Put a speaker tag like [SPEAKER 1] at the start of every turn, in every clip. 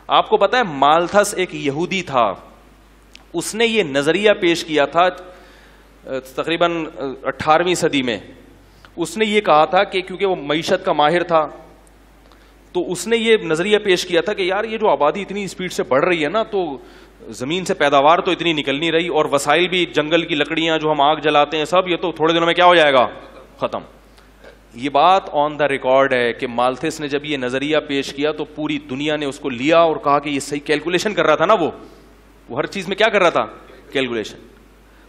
[SPEAKER 1] آپ کو پتا ہے مالتھس ایک یہودی تھا, اس نے یہ نظریہ پیش کیا تھا تقریباً 18ویں صدی میں. اس نے یہ کہا تھا کہ کیونکہ وہ معیشت کا ماہر تھا تو اس نے یہ نظریہ پیش کیا تھا کہ یار یہ جو آبادی اتنی اسپیڈ سے بڑھ رہی ہے نا, تو زمین سے پیداوار تو اتنی نکل نہیں رہی, اور وسائل بھی, جنگل کی لکڑیاں جو ہم آگ جلاتے ہیں سب, یہ تو تھوڑے دنوں میں کیا ہو جائے گا, ختم. یہ بات آن دا ریکارڈ ہے کہ مالتھس نے جب یہ نظریہ پیش کیا تو پوری دنیا نے اس کو لیا اور کہا کہ یہ صحیح کیلکولیشن کر رہا تھا نا, وہ ہر چیز میں کیا کر رہا تھا, کیلکولیشن.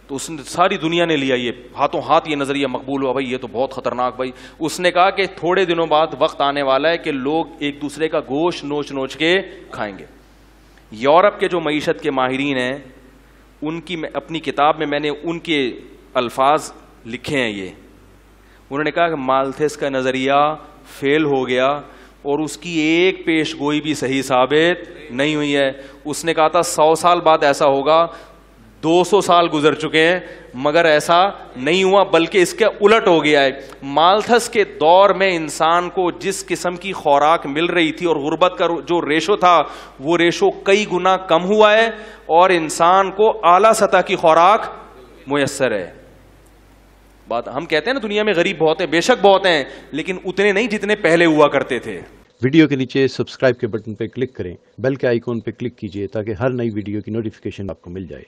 [SPEAKER 1] تو اس نے, ساری دنیا نے لیا, یہ ہاتھوں ہاتھ یہ نظریہ مقبول ہوا, بھائی یہ تو بہت خطرناک. بھائی اس نے کہا کہ تھوڑے دنوں بعد وقت آنے والا ہے کہ لوگ ایک دوسرے کا گوشت نوچ نوچ کے کھائیں گے. یورپ کے جو معیشت کے ماہرین ہیں ان کی اپنی کتاب میں نے ان کے الفاظ لکھے ہیں. یہ انہوں نے کہا کہ مالتھس کا نظریہ فیل ہو گیا اور اس کی ایک پیش گوئی بھی صحیح ثابت نہیں ہوئی ہے. اس نے کہا تھا 100 سال بعد ایسا ہوگا, 200 سال گزر چکے ہیں مگر ایسا نہیں ہوا, بلکہ اس کے الٹ ہو گیا ہے. مالتھس کے دور میں انسان کو جس قسم کی خوراک مل رہی تھی اور غربت کا جو ریشو تھا وہ ریشو کئی گنا کم ہوا ہے, اور انسان کو اعلیٰ سطح کی خوراک میسر ہے. بات ہم کہتے ہیں نا دنیا میں غریب بہت ہیں, بے شک بہت ہیں, لیکن اتنے نہیں جتنے پہلے ہوا کرتے تھے.
[SPEAKER 2] ویڈیو کے نیچے سبسکرائب کے بٹن پہ کلک کریں, بیل کے آئیکن پہ کلک کیجئے تاکہ ہر نئی ویڈیو کی نوٹیفیکیشن آپ کو مل جائے.